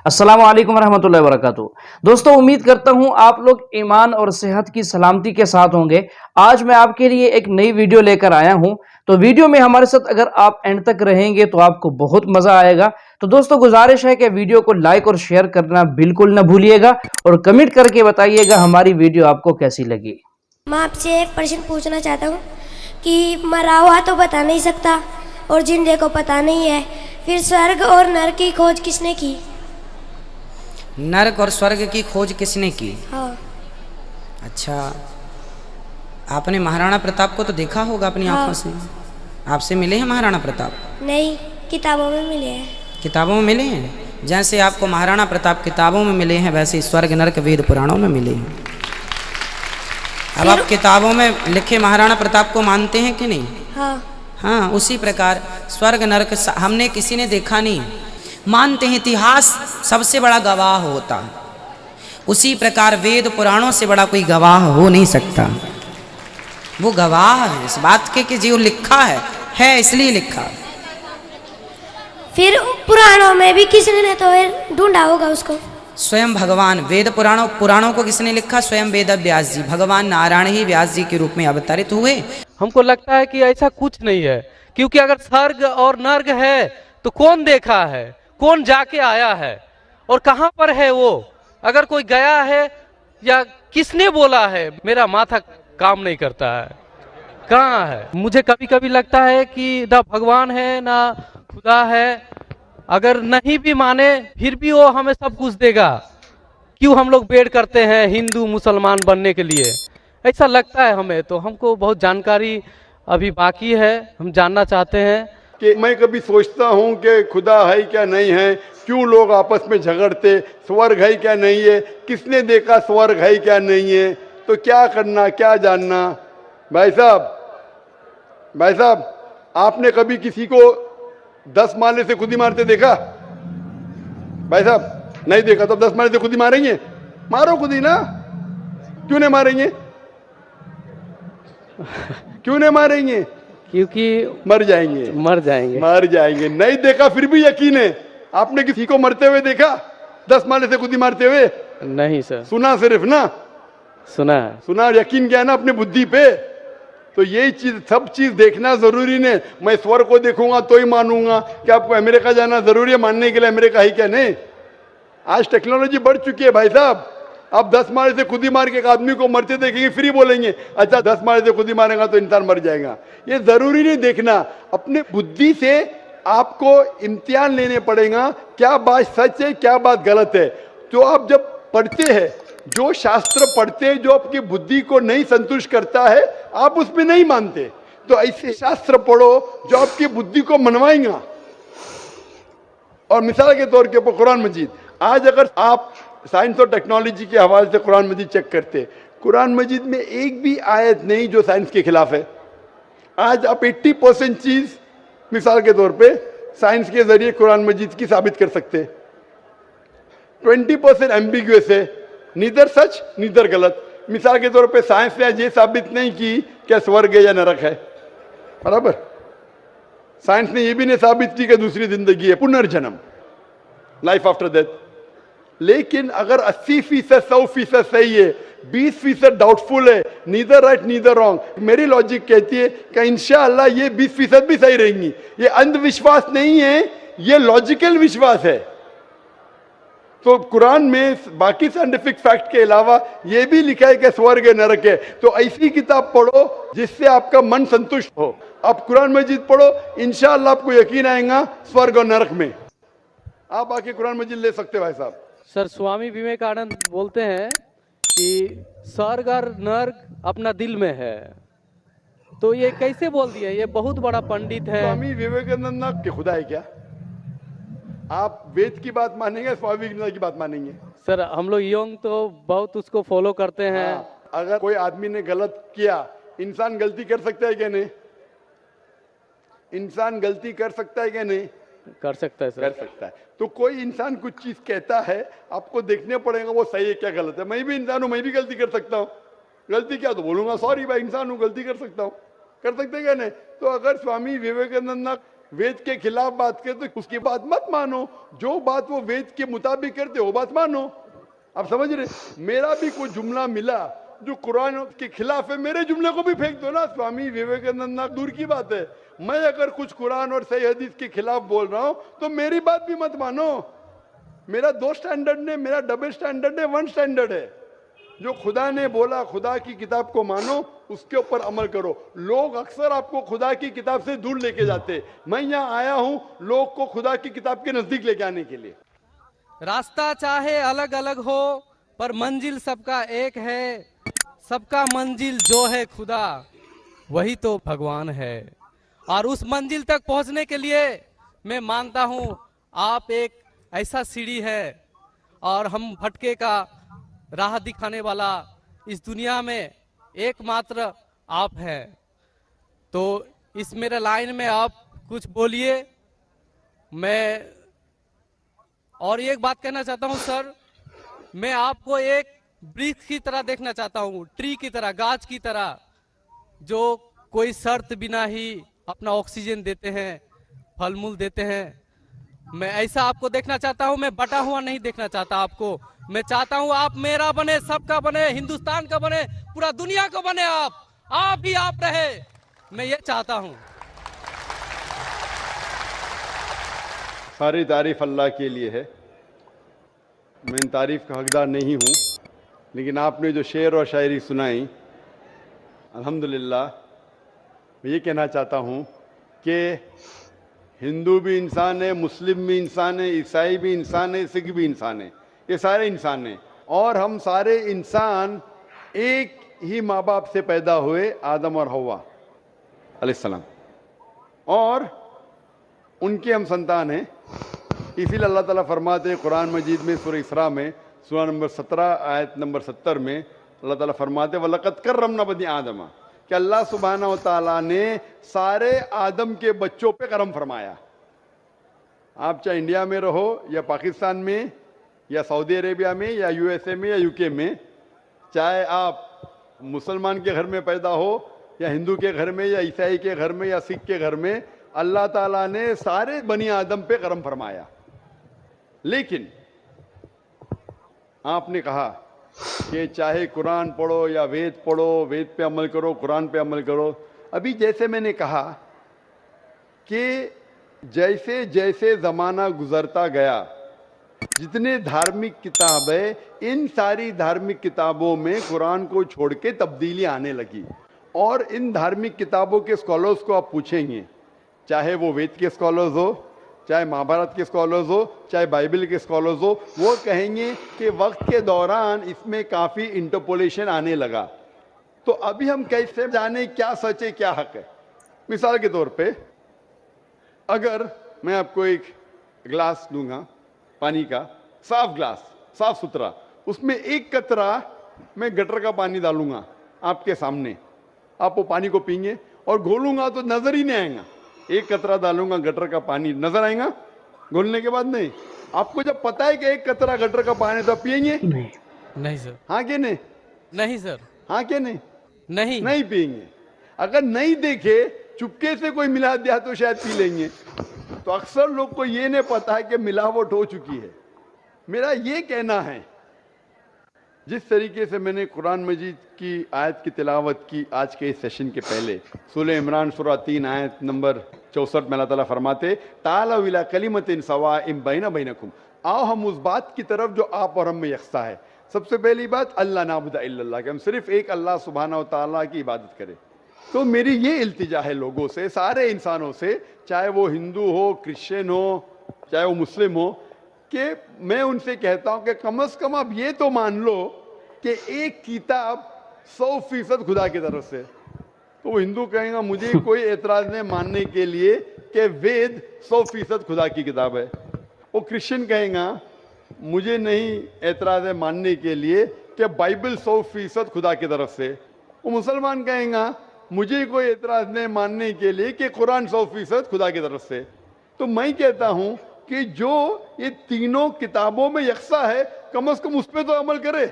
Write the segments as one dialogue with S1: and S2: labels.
S1: अस्सलाम वालेकुम रहमतुल्लाहि व बरकातुहू। दोस्तों, उम्मीद करता हूं आप लोग ईमान और सेहत की सलामती के साथ होंगे। आज मैं आपके लिए एक नई वीडियो लेकर आया हूं। तो वीडियो में हमारे साथ अगर आप एंड तक रहेंगे तो आपको बहुत मजा आएगा। तो दोस्तों, गुजारिश है कि वीडियो को लाइक और शेयर करना बिल्कुल ना भूलिएगा और कमेंट करके बताइएगा हमारी वीडियो आपको कैसी लगी।
S2: मैं आपसे एक प्रश्न पूछना चाहता हूँ कि मरा हुआ तो बता नहीं सकता और जिंदे को पता नहीं है, फिर स्वर्ग और नरक की खोज किसने की?
S3: नरक और स्वर्ग की खोज किसने की?
S2: हाँ।
S3: अच्छा, आपने महाराणा प्रताप को तो देखा होगा अपनी
S2: हाँ।
S3: आंखों से। आपसे मिले हैं महाराणा प्रताप?
S2: नहीं, किताबों में मिले हैं।
S3: किताबों में मिले हैं? जैसे आपको महाराणा प्रताप किताबों में मिले हैं वैसे ही स्वर्ग नरक वेद पुराणों में मिले हैं। अब आप किताबों में लिखे महाराणा प्रताप को मानते हैं कि नहीं?
S2: हाँ।
S3: हाँ, उसी प्रकार स्वर्ग नरक हमने किसी ने देखा नहीं, मानते हैं इतिहास सबसे बड़ा गवाह होता है। उसी प्रकार वेद पुराणों से बड़ा कोई गवाह हो नहीं सकता। वो गवाह है इस बात के कि जो लिखा है इसलिए लिखा।
S2: फिर पुराणों में भी किसने ने तो ढूंढा होगा उसको?
S3: स्वयं भगवान। वेद पुराणों को किसने लिखा? स्वयं वेद व्यास जी, भगवान नारायण ही व्यास जी के रूप में अवतरित हुए।
S4: हमको लगता है कि ऐसा कुछ नहीं है, क्योंकि अगर स्वर्ग और नर्क है तो कौन देखा है, कौन जाके आया है और कहां पर है वो? अगर कोई गया है या किसने बोला है, मेरा माथा काम नहीं करता है। कहाँ है? मुझे कभी कभी लगता है कि ना भगवान है ना खुदा है। अगर नहीं भी माने फिर भी वो हमें सब कुछ देगा। क्यों हम लोग वेट करते हैं हिंदू मुसलमान बनने के लिए? ऐसा लगता है हमें। तो हमको बहुत जानकारी अभी बाकी है, हम जानना चाहते हैं
S5: कि मैं कभी सोचता हूँ कि खुदा है क्या नहीं है, क्यों लोग आपस में झगड़ते, स्वर्ग है क्या नहीं है, किसने देखा स्वर्ग है क्या नहीं है, तो क्या करना क्या जानना। भाई साहब आपने कभी किसी को 10 माले से खुद ही मारते देखा? भाई साहब नहीं देखा तो 10 माले से खुद ही मारेंगे? मारो खुद ही ना। क्यों नहीं मारेंगे? क्यों नहीं मारेंगे?
S4: क्योंकि
S5: मर जाएंगे। नहीं देखा फिर भी यकीन है। आपने किसी को मरते हुए देखा 10 माले से खुद ही मारते हुए?
S4: नहीं सर।
S5: सुना सिर्फ ना?
S4: सुना।
S5: यकीन क्या है ना अपनी बुद्धि पे। तो यही चीज, सब चीज देखना जरूरी नहीं। मैं स्वर्ग को देखूंगा तो ही मानूंगा। क्या आपको अमेरिका जाना जरूरी है मानने के लिए अमेरिका है क्या? नहीं। आज टेक्नोलॉजी बढ़ चुकी है भाई साहब। अब 10 माले से खुद ही मार के एक आदमी को मरते देखेंगे फिर ही बोलेंगे अच्छा 10 माले से खुद ही मारेगा तो इंसान मर जाएगा। ये जरूरी नहीं देखना। अपने बुद्धि से आपको इम्तिहान लेने पड़ेगा, क्या बात सच है क्या बात गलत है। तो आप जब पढ़ते हैं, जो शास्त्र पढ़ते हैं जो आपकी बुद्धि को नहीं संतुष्ट करता है, आप उसमें नहीं मानते। तो ऐसे शास्त्र पढ़ो जो आपकी बुद्धि को मनवाएगा। और मिसाल के तौर के ऊपर कुरान मजीद, आज अगर आप साइंस और टेक्नोलॉजी के हवाले से कुरान मजीद चेक करते, कुरान मजीद में एक भी आयत नहीं जो साइंस के खिलाफ है। आज आप 80% चीज मिसाल के तौर पे साइंस के जरिए कुरान मजीद की साबित कर सकते। 20% एम्बिग्युअस है, नीदर सच नीदर गलत। मिसाल के तौर पे साइंस ने ये साबित नहीं की क्या स्वर्ग है या नरक है, बराबर। साइंस ने ये भी नहीं साबित की कि दूसरी जिंदगी है, पुनर्जन्म, लाइफ आफ्टर डेथ। लेकिन अगर 80% 100% सही है, 20% डाउटफुल है, नीदर राइट नीदर रॉन्ग, मेरी लॉजिक कहती है कि इंशाअल्लाह ये 20% भी सही रहेंगी। ये अंधविश्वास नहीं है, ये लॉजिकल विश्वास है। तो कुरान में बाकी साइंटिफिक फैक्ट के अलावा ये भी लिखा है कि स्वर्ग है नरक है। तो ऐसी किताब पढ़ो जिससे आपका मन संतुष्ट हो। आप कुरान मजीद पढ़ो, इंशाअल्लाह आपको यकीन आएगा स्वर्ग और नरक में। आप आके कुरान मजीद ले सकते हो भाई साहब।
S4: सर, स्वामी विवेकानंद बोलते हैं कि स्वर्ग और नर्क अपना दिल में है। तो ये कैसे बोल दिया? ये बहुत बड़ा पंडित है।
S5: स्वामी विवेकानंद ना कि खुदा है क्या? आप वेद की बात मानेंगे, स्वामी विवेकानंद की बात मानेंगे?
S4: सर, हम लोग यंग तो बहुत उसको फॉलो करते हैं।
S5: हाँ, अगर कोई आदमी ने गलत किया, इंसान गलती कर सकता है क्या नहीं? इंसान गलती कर सकता है क्या नहीं?
S4: कर सकता है सर।
S5: कर सकता है। तो कोई इंसान कुछ चीज कहता है, आपको देखने पड़ेगा वो सही है क्या गलत है। मैं भी इंसान हूं, मैं भी गलती कर सकता हूं। गलती क्या तो बोलूंगा सॉरी भाई, इंसान हूं, गलती कर सकता हूं। कर सकते क्या नहीं? तो अगर स्वामी विवेकानंद वेद के खिलाफ बात करते तो उसकी बात मत मानो, जो बात वो वेद के मुताबिक करते वो बात मानो। आप समझ रहे? मेरा भी कोई जुमला मिला जो कुरान के खिलाफ है, मेरे जुमले को भी फेंक दो ना। स्वामी विवेकानंद, दूर की बात है। मैं अगर कुछ कुरान और सही हदीस के खिलाफ बोल रहा हूं तो मेरी बात भी मत मानो। मेरा दो स्टैंडर्ड नहीं, मेरा डबल स्टैंडर्ड है, वन स्टैंडर्ड है। जो खुदा ने बोला, खुदा की किताब को मानो, उसके ऊपर अमल करो। लोग अक्सर आपको खुदा की किताब से दूर लेके जाते। मैं यहाँ आया हूँ लोग को खुदा की किताब के नजदीक लेके आने के लिए।
S4: रास्ता चाहे अलग अलग हो पर मंजिल सबका एक है। सबका मंजिल जो है खुदा, वही तो भगवान है। और उस मंजिल तक पहुंचने के लिए मैं मानता हूं आप एक ऐसा सीढ़ी है और हम भटके का राह दिखाने वाला इस दुनिया में एकमात्र आप हैं। तो इस मेरे लाइन में आप कुछ बोलिए। मैं और एक बात कहना चाहता हूं सर, मैं आपको एक वृक्ष की तरह देखना चाहता हूं, ट्री की तरह, गाछ की तरह, जो कोई शर्त बिना ही अपना ऑक्सीजन देते हैं, फल मूल देते हैं। मैं ऐसा आपको देखना चाहता हूं। मैं बटा हुआ नहीं देखना चाहता आपको। मैं चाहता हूं आप मेरा बने, सबका बने, हिंदुस्तान का बने, पूरा दुनिया का बने। आप ही आप रहे, मैं ये चाहता हूं।
S5: सारी तारीफ अल्लाह के लिए है। मैं इन तारीफ का हकदार नहीं हूँ, लेकिन आपने जो शेर और शायरी सुनाई, अल्हम्दुलिल्लाह। मैं ये कहना चाहता हूँ कि हिंदू भी इंसान है, मुस्लिम भी इंसान है, ईसाई भी इंसान है, सिख भी इंसान है। ये सारे इंसान हैं और हम सारे इंसान एक ही माँ बाप से पैदा हुए, आदम और हव्वा अलैहिस्सलाम, और उनके हम संतान हैं। इसीलिए अल्लाह ताला फरमाते हैं कुरान मजीद में सूरह इसरा में, सूरा नंबर 17 आयत नंबर 70 में अल्लाह ताला फरमाते हैं वलक़द कर्रमना बनी आदम, कि अल्लाह सुब्हानहू व तआला ने सारे आदम के बच्चों पे करम फरमाया। आप चाहे इंडिया में रहो या पाकिस्तान में या सऊदी अरेबिया में या यूएसए में या यूके में, चाहे आप मुसलमान के घर में पैदा हो या हिंदू के घर में या ईसाई के घर में या सिख के घर में, अल्लाह ताला ने सारे बनी आदम पे करम फरमाया। लेकिन आपने कहा कि चाहे कुरान पढ़ो या वेद पढ़ो, वेद पे अमल करो, कुरान पे अमल करो। अभी जैसे मैंने कहा कि जैसे जैसे ज़माना गुजरता गया, जितने धार्मिक किताब है, इन सारी धार्मिक किताबों में कुरान को छोड़ के तब्दीली आने लगी। और इन धार्मिक किताबों के स्कॉलर्स को आप पूछेंगे, चाहे वो वेद के स्कॉलर्स हो, चाहे महाभारत के स्कॉलर्स हो, चाहे बाइबल के स्कॉलर्स हो, वो कहेंगे कि वक्त के दौरान इसमें काफ़ी इंटरपोलेशन आने लगा। तो अभी हम कैसे जाने क्या सच है क्या हक है? मिसाल के तौर पे अगर मैं आपको एक ग्लास दूंगा पानी का, साफ ग्लास, साफ सुथरा, उसमें एक कतरा मैं गटर का पानी डालूंगा आपके सामने, आप वो पानी को पीएंगे और घोलूंगा तो नजर ही नहीं आएगा। एक कतरा डालूंगा गटर का पानी, नजर आएगा घोलने के बाद? नहीं। आपको जब पता है कि एक कतरा गटर का पानी, तो पिएंगे?
S4: नहीं सर।
S5: हाँ कि नहीं?
S4: नहीं सर।
S5: हाँ कि नहीं?
S4: नहीं,
S5: नहीं पिएंगे। अगर नहीं देखे, चुपके से कोई मिला दिया तो शायद पी लेंगे। तो अक्सर लोग को ये नहीं पता है कि मिलावट हो चुकी है। मेरा ये कहना है, जिस तरीके से मैंने कुरान मजीद की आयत की तिलावत की आज के इस सेशन के पहले, सूरह इमरान सूरा 3 आयत नंबर 64 में अल्लाह ताला फरमाते तालू इला कलिमतिन सवाइम बैना बैनकुम, आओ हम उस बात की तरफ जो आप और हम में यकसा है। सबसे पहली बात, अल्लाह नाबुदा इल्लल्लाह, कि हम सिर्फ एक अल्लाह सुब्हानहू व तआला की इबादत करें। तो मेरी ये इल्तिजा है लोगों से, सारे इंसानों से, चाहे वो हिंदू हो, क्रिश्चियन हो, चाहे वो मुस्लिम हो, कि मैं उनसे कहता हूं कि कम से कम आप ये तो मान लो कि एक किताब 100% खुदा की तरफ से। तो वो हिंदू कहेगा मुझे कोई एतराज नहीं मानने के लिए कि वेद 100% खुदा की किताब है। वो क्रिश्चियन कहेगा मुझे नहीं एतराज है मानने के लिए कि बाइबल 100% खुदा की तरफ से। वो मुसलमान कहेगा मुझे कोई एतराज नहीं मानने के लिए कि कुरान 100% खुदा की तरफ से। तो मैं कहता हूं कि जो ये तीनों किताबों में यकसा है, कम से कम उस पर तो अमल करे।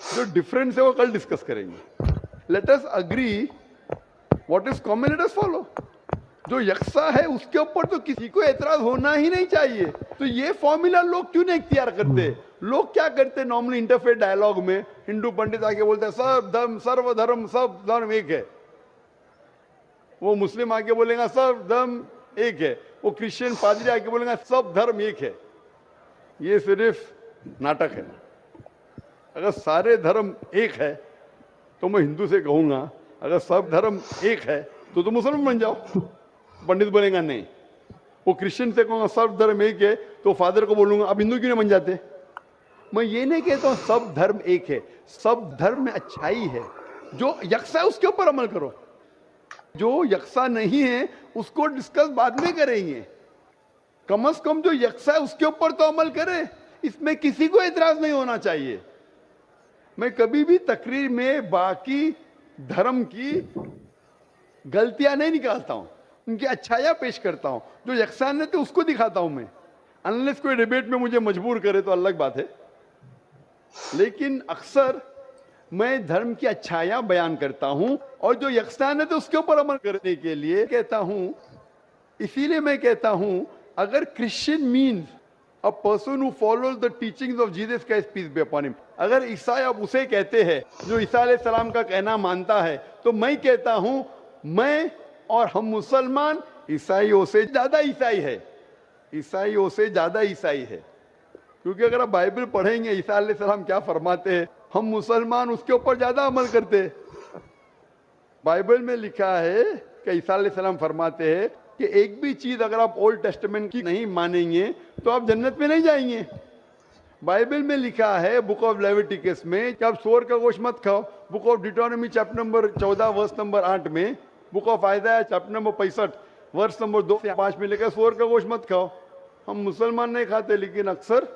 S5: जो डिफरेंस है वो कल डिस्कस करेंगे। Let us agree what is common, let us follow. जो यकसा है उसके ऊपर तो किसी को एतराज होना ही नहीं चाहिए। तो ये फॉर्मूला लोग क्यों नहीं इख्तियार करते? लोग क्या करते नॉर्मली इंटरफेथ डायलॉग में, हिंदू पंडित आके बोलते हैं सर्वधर्म सब धर्म एक है, वो मुस्लिम आके बोलेगा सब धर्म एक है, वो क्रिश्चियन पादरी आके बोलेगा सब धर्म एक है। ये सिर्फ नाटक है। अगर सारे धर्म एक है तो मैं हिंदू से कहूंगा अगर सब धर्म एक है तो मुसलमान बन जाओ। पंडित बोलेगा नहीं। वो क्रिश्चियन से कहूंगा सब धर्म एक है तो फादर को बोलूंगा अब हिंदू क्यों नहीं बन जाते? मैं ये नहीं कहता हूं सब धर्म एक है, सब धर्म में अच्छाई है। जो यकसा है उसके ऊपर अमल करो, जो यकसा नहीं है उसको डिस्कस बाद में करेंगे। कम से कम जो यकसा है उसके ऊपर तो अमल करें, इसमें किसी को एतराज नहीं होना चाहिए। मैं कभी भी तकरीर में बाकी धर्म की गलतियां नहीं निकालता हूं, उनकी अच्छाइयां पेश करता हूं। जो यकसानियत है उसको दिखाता हूं मैं। अनलेस कोई डिबेट में मुझे मजबूर करे तो अलग बात है, लेकिन अक्सर मैं धर्म की अच्छाइयां बयान करता हूं और जो यकसानियत है उसके ऊपर अमल करने के लिए कहता हूं। इसीलिए मैं कहता हूं अगर Christian means a person who follows the teachings of Jesus Christ peace be upon him, अगर ईसाई अब उसे कहते हैं जो ईसा अलैहि सलाम का कहना मानता है, तो मैं कहता हूं मैं और हम मुसलमान ईसाइयों से ज्यादा ईसाई है, ईसाइयों से ज्यादा ईसाई है। क्योंकि अगर आप बाइबल पढ़ेंगे ईसा अलैहि सलाम क्या फरमाते हैं, हम मुसलमान उसके ऊपर ज्यादा अमल करते हैं। बाइबल में लिखा है कि ईसा अलैहि सलाम फरमाते हैं कि एक भी चीज अगर आप ओल्ड टेस्टामेंट की नहीं मानेंगे तो आप जन्नत में नहीं जाएंगे। बाइबल में लिखा है बुक ऑफ लेविटिकस में कि आप सूअर का गोश्त मत खाओ। Book of Deuteronomy chapter number 14 verse number 8 में, book of Isaiah chapter number 65 verse number 2 से 5 में लिखा है सूअर का गोश्त मत खाओ। हम मुसलमान नहीं खाते लेकिन अक्सर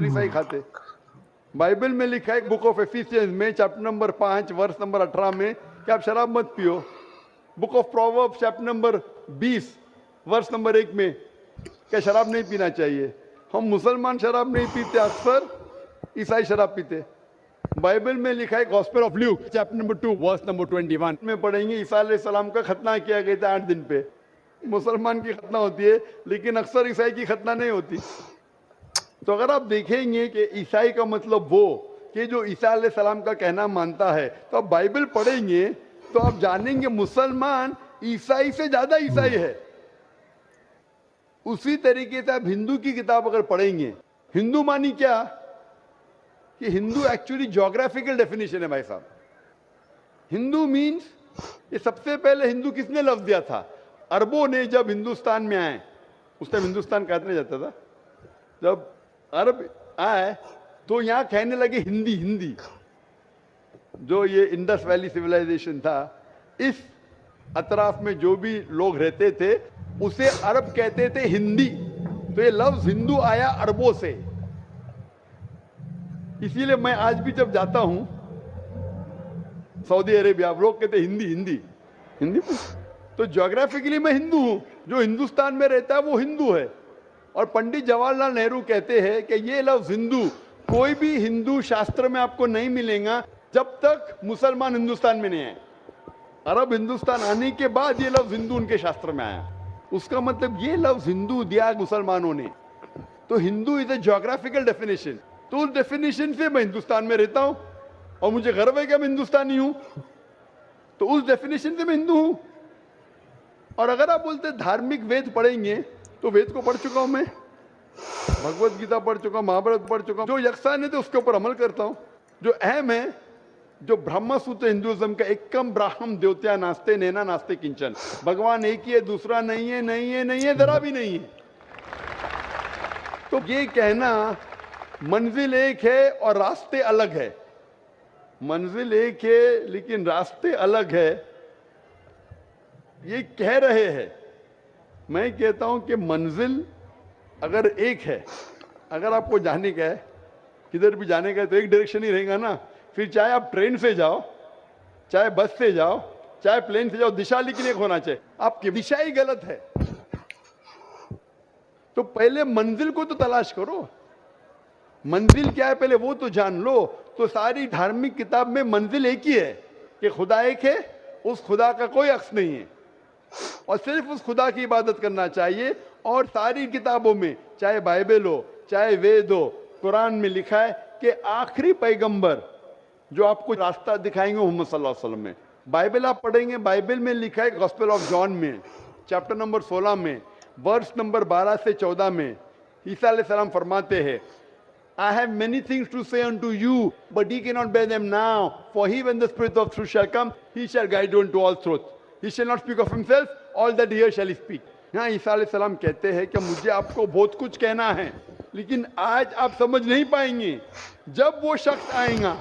S5: ईसाई खाते। बाइबल में लिखा है बुक ऑफ एफिसियंस में चैप्टर नंबर 5 वर्स नंबर 18 में कि आप शराब मत पियो। Book of Proverbs chapter number 20 verse number 1 में क्या शराब नहीं पीना चाहिए। हम मुसलमान शराब नहीं पीते, अक्सर ईसाई शराब पीते। बाइबल में लिखा है Gospel of Luke chapter number 2 verse number 21 में पढ़ेंगे ईसा अलैहि सलाम का खतना किया गया था 8 दिन पे। मुसलमान की खतना होती है लेकिन अक्सर ईसाई की खतना नहीं होती। तो अगर आप देखेंगे कि ईसाई का मतलब वो कि जो ईसा अलैहि सलाम का कहना मानता है, तो आप बाइबल पढ़ेंगे तो आप जानेंगे मुसलमान ईसाई से ज्यादा ईसाई है। उसी तरीके से आप हिंदू की किताब अगर पढ़ेंगे, हिंदू मानी क्या कि हिंदू एक्चुअली ज्योग्राफिकल डेफिनेशन है भाई साहब। हिंदू मीन्स, ये सबसे पहले हिंदू किसने लफ्ज दिया था? अरबों ने जब हिंदुस्तान में आए, उस टाइम हिंदुस्तान कहने जाता था, जब अरब आए तो यहां कहने लगे हिंदी। हिंदी जो ये इंडस वैली सिविलाइजेशन था, इस अतराफ में जो भी लोग रहते थे उसे अरब कहते थे हिंदी। तो ये लफ्ज हिंदू आया अरबों से। इसीलिए मैं आज भी जब जाता हूं सऊदी अरेबिया, लोग कहते हिंदी हिंदी हिंदी। तो ज्योग्राफिकली मैं हिंदू हूं, जो हिंदुस्तान में रहता है वो हिंदू है। और पंडित जवाहरलाल नेहरू कहते हैं कि ये लफ्ज हिंदू कोई भी हिंदू शास्त्र में आपको नहीं मिलेगा जब तक मुसलमान हिंदुस्तान में नहीं आए। अरब हिंदुस्तान आने के बाद ये लफ्ज हिंदू उनके शास्त्र में आया। उसका मतलब ये लफ्ज हिंदू दिया मुसलमानों ने। तो Hindu is a geographical definition. तो उस डेफिनेशन से मैं हिंदुस्तान में रहता हूं और मुझे गर्व है कि मैं हिंदुस्तानी हूं। तो उस डेफिनेशन से मैं हिंदू हूं। और अगर आप बोलते धार्मिक वेद पढ़ेंगे तो वेद को पढ़ चुका हूं मैं, भगवत गीता पढ़ चुका हूं, महाभारत पढ़ चुका हूं। जो यकसानियत है उसके ऊपर अमल करता हूं। जो अहम है, जो ब्रह्म सूत्र हिंदुइज्म का एकम ब्राह्मण द्योत्या नास्ते नैना नास्ते किंचन, भगवान एक ही है, दूसरा नहीं है, नहीं है, नहीं है, जरा भी नहीं है। तो ये कहना मंजिल एक है और रास्ते अलग है। मंजिल एक है लेकिन रास्ते अलग है, ये कह रहे हैं। मैं कहता हूं कि मंजिल अगर एक है, अगर आपको जाने का है, किधर भी जाने का है तो एक डायरेक्शन ही रहेगा ना। फिर चाहे आप ट्रेन से जाओ, चाहे बस से जाओ, चाहे प्लेन से जाओ, दिशा लेकिन एक होना चाहिए। आपकी दिशा ही गलत है तो पहले मंजिल को तो तलाश करो। मंजिल क्या है पहले वो तो जान लो। तो सारी धार्मिक किताब में मंजिल एक ही है कि खुदा एक है, उस खुदा का कोई अक्स नहीं है। और सिर्फ उस खुदा की इबादत करना चाहिए। और सारी किताबों में, चाहे बाइबल हो, चाहे वेद हो, कुरान में लिखा है कि आखिरी पैगंबर जो आपको रास्ता दिखाएंगे मोहम्मद सल्लल्लाहु अलैहि वसल्लम में। बाइबल आप पढ़ेंगे, बाइबल में लिखा है गॉस्पेल ऑफ जॉन में चैप्टर नंबर 16 में वर्स नंबर 12 से 14 में ईसा अलैहिस्सलाम फरमाते हैं, I have many things to say unto you, but ye cannot bear them now. For he, when the Spirit of truth shall come, he shall guide you into all truth. He shall not speak of himself, all that he hears shall he speak. यहाँ ईसा अलैहिस्सलाम कहते हैं कि मुझे आपको बहुत कुछ कहना है, लेकिन आज आप समझ नहीं पाएंगे। जब वो शख्स आएगा,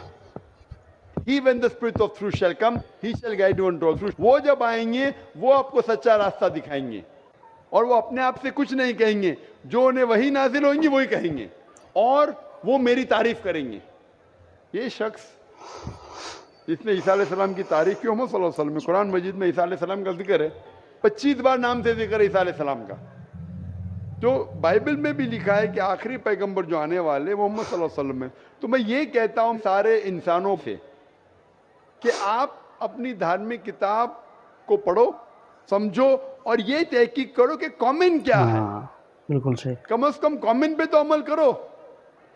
S5: he when the Spirit of truth shall come, he shall guide you into all truth. वो जब आएंगे, वो आपको सच्चा रास्ता दिखाएंगे, और वो अपने आप से कुछ नहीं कहेंगे, जो उन्हें वही नाजिल होंगी वही कहेंगे, और वो मेरी तारीफ करेंगे। ये शख्स, इसने ईसा अलैहिस्सलाम की तारीफ की मोहम्मद सल्लल्लाहु अलैहि वसल्लम में। कुरान मजीद में ईसा अलैहिस्सलाम का जिक्र है, 25 बार नाम से जिक्र है ईसा अलैहिस्सलाम का। तो बाइबल में भी लिखा है कि आखिरी पैगंबर जो आने वाले मोहम्मद सल्लल्लाहु अलैहि वसल्लम में। तो मैं ये कहता हूँ सारे इंसानों से कि आप अपनी धार्मिक किताब को पढ़ो, समझो, और ये तहकीक करो कि कमेंट क्या है।
S1: बिल्कुल सही।
S5: कम से कम कमेंट पे तो अमल करो।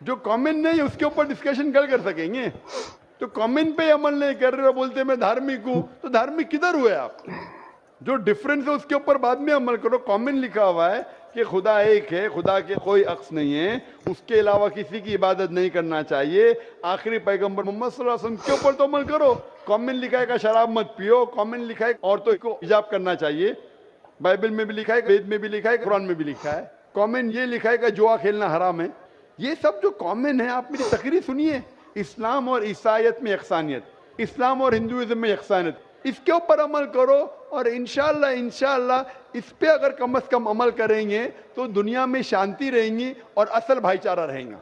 S5: जो कमेंट नहीं है उसके ऊपर डिस्कशन कर सकेंगे। तो कमेंट पे अमल नहीं कर रहे हो, बोलते मैं धार्मिक हूं, तो धार्मिक किधर हुए आप? जो डिफरेंस है उसके ऊपर बाद में अमल करो। कमेंट लिखा हुआ है कि खुदा एक है, खुदा के कोई अक्स नहीं है, उसके अलावा किसी की इबादत नहीं करना चाहिए, आखिरी पैगंबर मोहम्मद सल्लल्लाहु अलैहि वसल्लम के ऊपर तो अमल करो। कमेंट लिखा है कि शराब मत पियो, कमेंट लिखा है औरतों को हिजाब करना चाहिए, बाइबल में भी लिखा है, वेद में भी लिखा है, कुरान में भी लिखा है। कमेंट ये लिखा है कि जुआ खेलना हराम है। ये सब जो कमेंट है, आप मेरी तकरीर सुनिए। इस्लाम और ईसाईयत में यकसानियत, इस्लाम और हिंदुइज्म में यकसानियत, इसके ऊपर अमल करो, और इंशाअल्लाह इस पे अगर कम से कम अमल करेंगे तो दुनिया में शांति रहेंगी और असल भाईचारा रहेगा।